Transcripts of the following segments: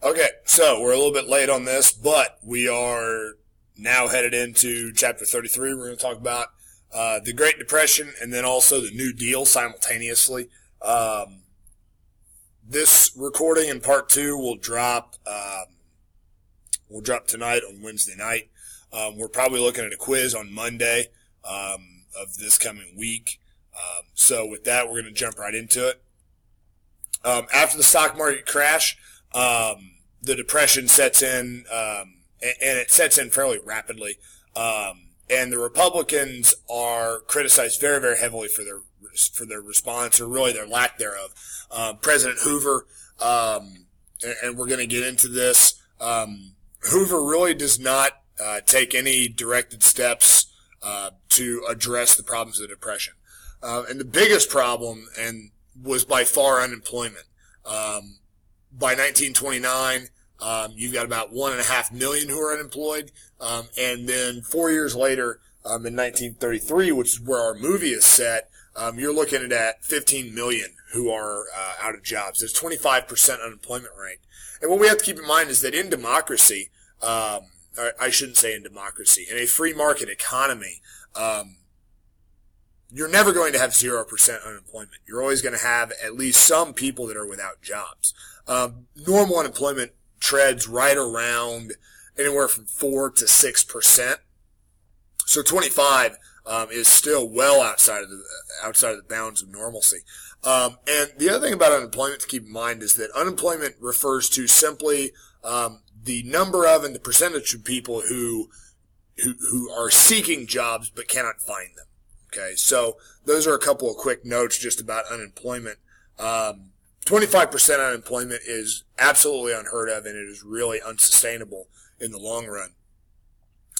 Okay, so we're a little bit late on this, but we are now headed into chapter 33. We're going to talk about the Great Depression and then also the New Deal simultaneously. This recording in part 2 will drop tonight on Wednesday night. We're probably looking at a quiz on Monday of this coming week. So with that, we're going to jump right into it. After the stock market crash, the Depression sets in, and it sets in fairly rapidly. And the Republicans are criticized very, very heavily for their response, or really their lack thereof. President Hoover, and we're going to get into this. Hoover really does not take any directed steps to address the problems of the Depression. And the biggest problem was by far unemployment. By 1929, you've got about 1.5 million who are unemployed. And then 4 years later, in 1933, which is where our movie is set, you're looking at 15 million who are out of jobs. There's 25% unemployment rate. And what we have to keep in mind is that in democracy, or I shouldn't say in democracy, in a free market economy, you're never going to have 0% unemployment. You're always going to have at least some people that are without jobs. Normal unemployment treads right around anywhere from 4 to 6%. So 25 is still well outside of the bounds of normalcy. And the other thing about unemployment to keep in mind is that unemployment refers to simply the number of and the percentage of people who are seeking jobs but cannot find them. Okay, so those are a couple of quick notes just about unemployment. 25% unemployment is absolutely unheard of, and it is really unsustainable in the long run.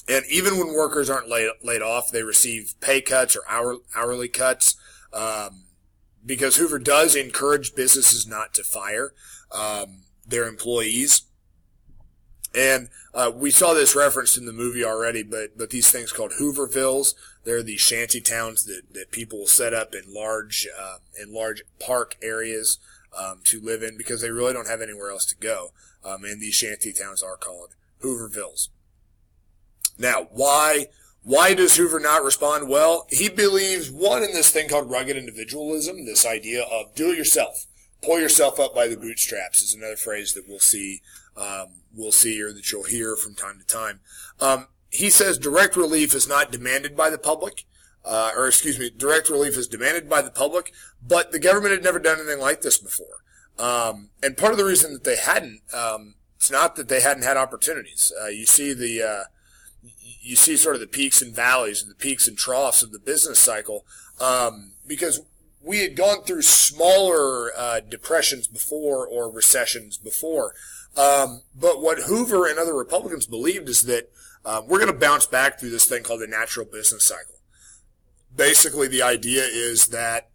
And even when workers aren't laid off, they receive pay cuts or hourly cuts, because Hoover does encourage businesses not to fire their employees. And we saw this referenced in the movie already, but these things called Hoovervilles, they're these shanty towns that people will set up in large park areas to live in because they really don't have anywhere else to go. And these shanty towns are called Hoovervilles. Now, why does Hoover not respond? Well, he believes, one, in this thing called rugged individualism, this idea of do it yourself. Pull yourself up by the bootstraps is another phrase that we'll see or that you'll hear from time to time. He says direct relief is not demanded by the public, direct relief is demanded by the public, but the government had never done anything like this before. And part of the reason that they hadn't, it's not that they hadn't had opportunities. You see sort of the peaks and valleys, the peaks and troughs of the business cycle, because we had gone through smaller depressions before or recessions before. But what Hoover and other Republicans believed is that we're going to bounce back through this thing called the natural business cycle. Basically, the idea is that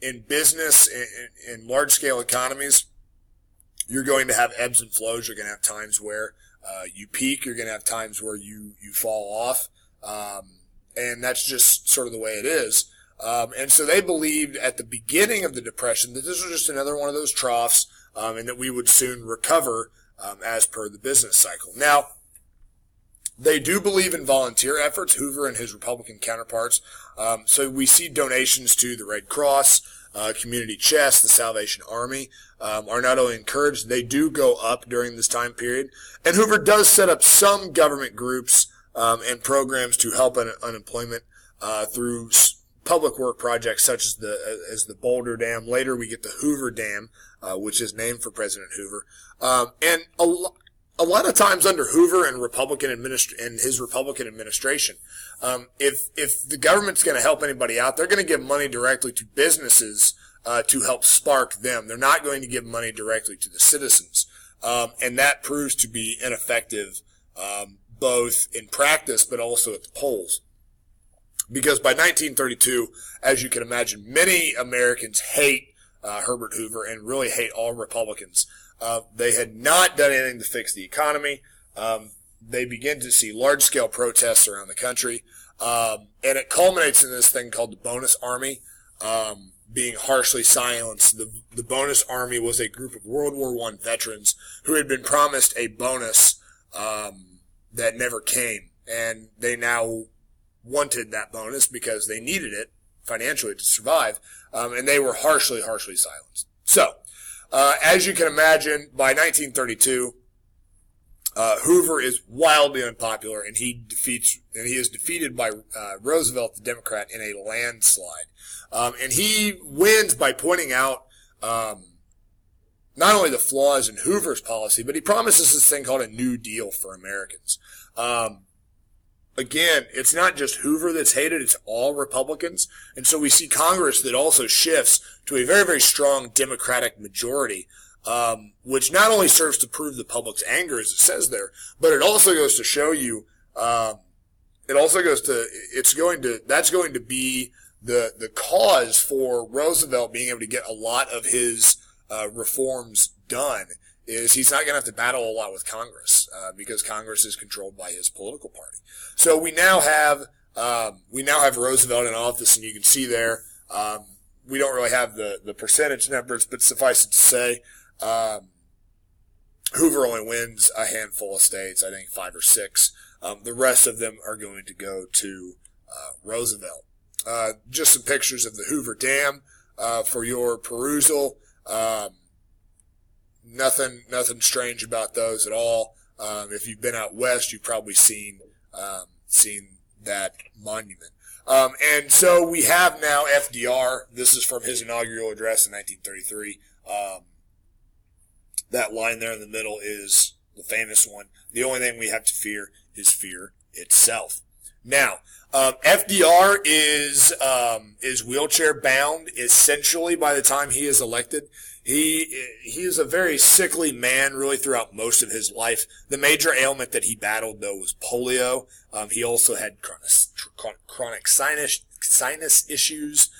in business, in large-scale economies, you're going to have ebbs and flows. You're going to have times where you peak. You're going to have times where you fall off. And that's just sort of the way it is. And so they believed at the beginning of the Depression that this was just another one of those troughs, and that we would soon recover as per the business cycle. Now, they do believe in volunteer efforts, Hoover and his Republican counterparts. So we see donations to the Red Cross, Community Chest, the Salvation Army are not only encouraged, they do go up during this time period. And Hoover does set up some government groups and programs to help unemployment through public work projects such as the Boulder Dam. Later we get the Hoover Dam, which is named for President Hoover. And a lot of times under Hoover and his Republican administration, if the government's going to help anybody out, they're going to give money directly to businesses to help spark them. They're not going to give money directly to the citizens. And that proves to be ineffective, both in practice but also at the polls. Because by 1932, as you can imagine, many Americans hate Herbert Hoover and really hate all Republicans. They had not done anything to fix the economy. They begin to see large-scale protests around the country. And it culminates in this thing called the Bonus Army. being harshly silenced. The bonus army was a group of World War I veterans who had been promised a bonus that never came, and they now wanted that bonus because they needed it financially to survive, and they were harshly silenced. So, as you can imagine, by 1932, Hoover is wildly unpopular, and he is defeated by Roosevelt, the Democrat, in a landslide. And he wins by pointing out not only the flaws in Hoover's policy, but he promises this thing called a New Deal for Americans. Again, it's not just Hoover that's hated, it's all Republicans. And so we see Congress that also shifts to a very, very strong Democratic majority, which not only serves to prove the public's anger, as it says there, but it also goes to show you, that's going to be the cause for Roosevelt being able to get a lot of his reforms done, is he's not going to have to battle a lot with Congress, because Congress is controlled by his political party. So we now have Roosevelt in office, and you can see there, we don't really have the percentage numbers, but suffice it to say, Hoover only wins a handful of states, I think 5 or 6. The rest of them are going to go to Roosevelt. Just some pictures of the Hoover Dam for your perusal. Nothing strange about those at all. If you've been out west, you've probably seen that monument. And so we have now FDR. This is from his inaugural address in 1933. That line there in the middle is the famous one. The only thing we have to fear is fear itself. Now, FDR is wheelchair bound essentially by the time he is elected. He is a very sickly man really throughout most of his life. The major ailment that he battled, though, was polio. He also had chronic sinus issues.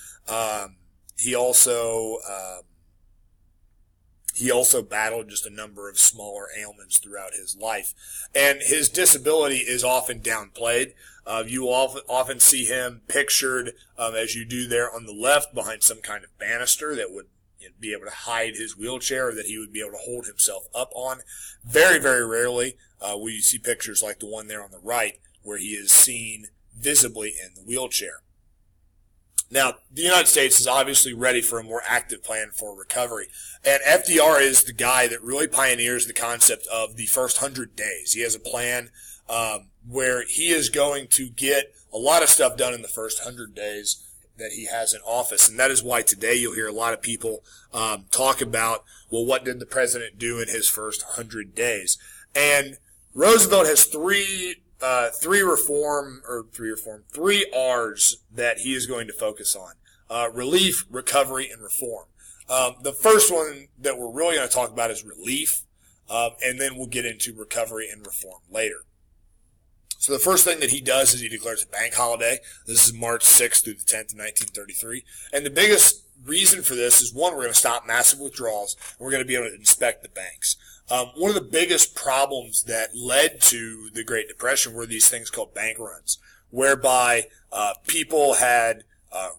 He also battled just a number of smaller ailments throughout his life. And his disability is often downplayed. You often see him pictured, as you do there on the left, behind some kind of banister that would be able to hide his wheelchair, or that he would be able to hold himself up on. Very, very rarely will you see pictures like the one there on the right, where he is seen visibly in the wheelchair. Now, the United States is obviously ready for a more active plan for recovery. And FDR is the guy that really pioneers the concept of the first 100 days. He has a plan where he is going to get a lot of stuff done in the first 100 days that he has in office. And that is why today you'll hear a lot of people talk about, well, what did the president do in his first 100 days? And Roosevelt has three R's that he is going to focus on. Relief, recovery, and reform. The first one that we're really going to talk about is relief, and then we'll get into recovery and reform later. So the first thing that he does is he declares a bank holiday. This is March 6th through the 10th of 1933. And the biggest reason for this is, one, we're going to stop massive withdrawals, and we're going to be able to inspect the banks. One of the biggest problems that led to the Great Depression were these things called bank runs, whereby people had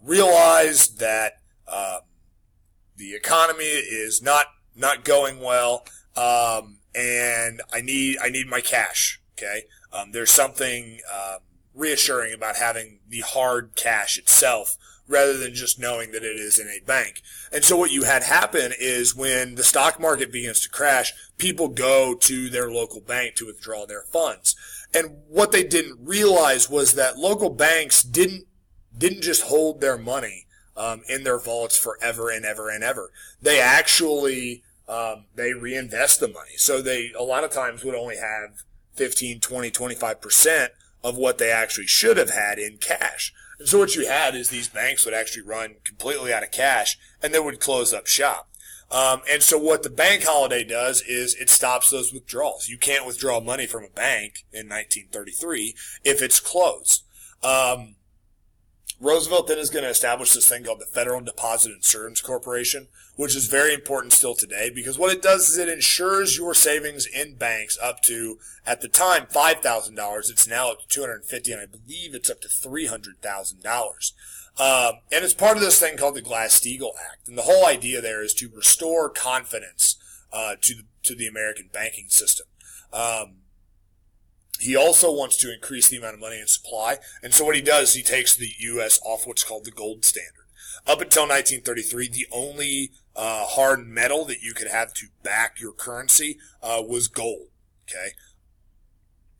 realized that the economy is not going well, and I need my cash. Okay, there's something reassuring about having the hard cash itself, rather than just knowing that it is in a bank. And so what you had happen is, when the stock market begins to crash, people go to their local bank to withdraw their funds. And what they didn't realize was that local banks didn't just hold their money in their vaults forever and ever and ever. They actually they reinvest the money. So they a lot of times would only have 15, 20, 25% of what they actually should have had in cash. And so what you had is these banks would actually run completely out of cash, and they would close up shop. And so what the bank holiday does is it stops those withdrawals. You can't withdraw money from a bank in 1933 if it's closed. Roosevelt then is going to establish this thing called the Federal Deposit Insurance Corporation, which is very important still today, because what it does is it insures your savings in banks up to, at the time, $5,000. It's now up to $250,000, and I believe it's up to $300,000. And it's part of this thing called the Glass-Steagall Act. And the whole idea there is to restore confidence to the American banking system. He also wants to increase the amount of money in supply. And so what he does, he takes the U.S. off what's called the gold standard. Up until 1933, the only hard metal that you could have to back your currency was gold. Okay?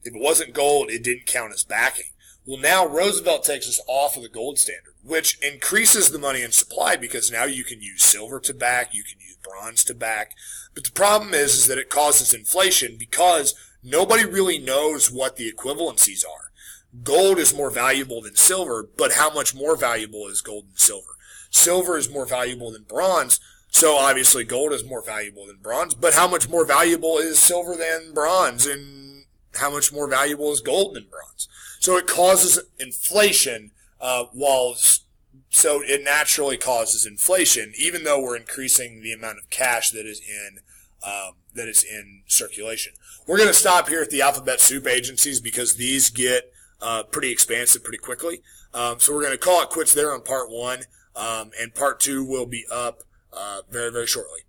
If it wasn't gold, it didn't count as backing. Well, now Roosevelt takes us off of the gold standard, which increases the money in supply because now you can use silver to back, you can use bronze to back. But the problem is that it causes inflation because nobody really knows what the equivalencies are. Gold is more valuable than silver, but how much more valuable is gold than silver? Silver is more valuable than bronze, so obviously gold is more valuable than bronze, but how much more valuable is silver than bronze, and how much more valuable is gold than bronze? So it causes inflation, so it naturally causes inflation, even though we're increasing the amount of cash that is in circulation. We're going to stop here at the alphabet soup agencies because these get pretty expansive pretty quickly. So we're going to call it quits there on part 1, and part 2 will be up very, very shortly.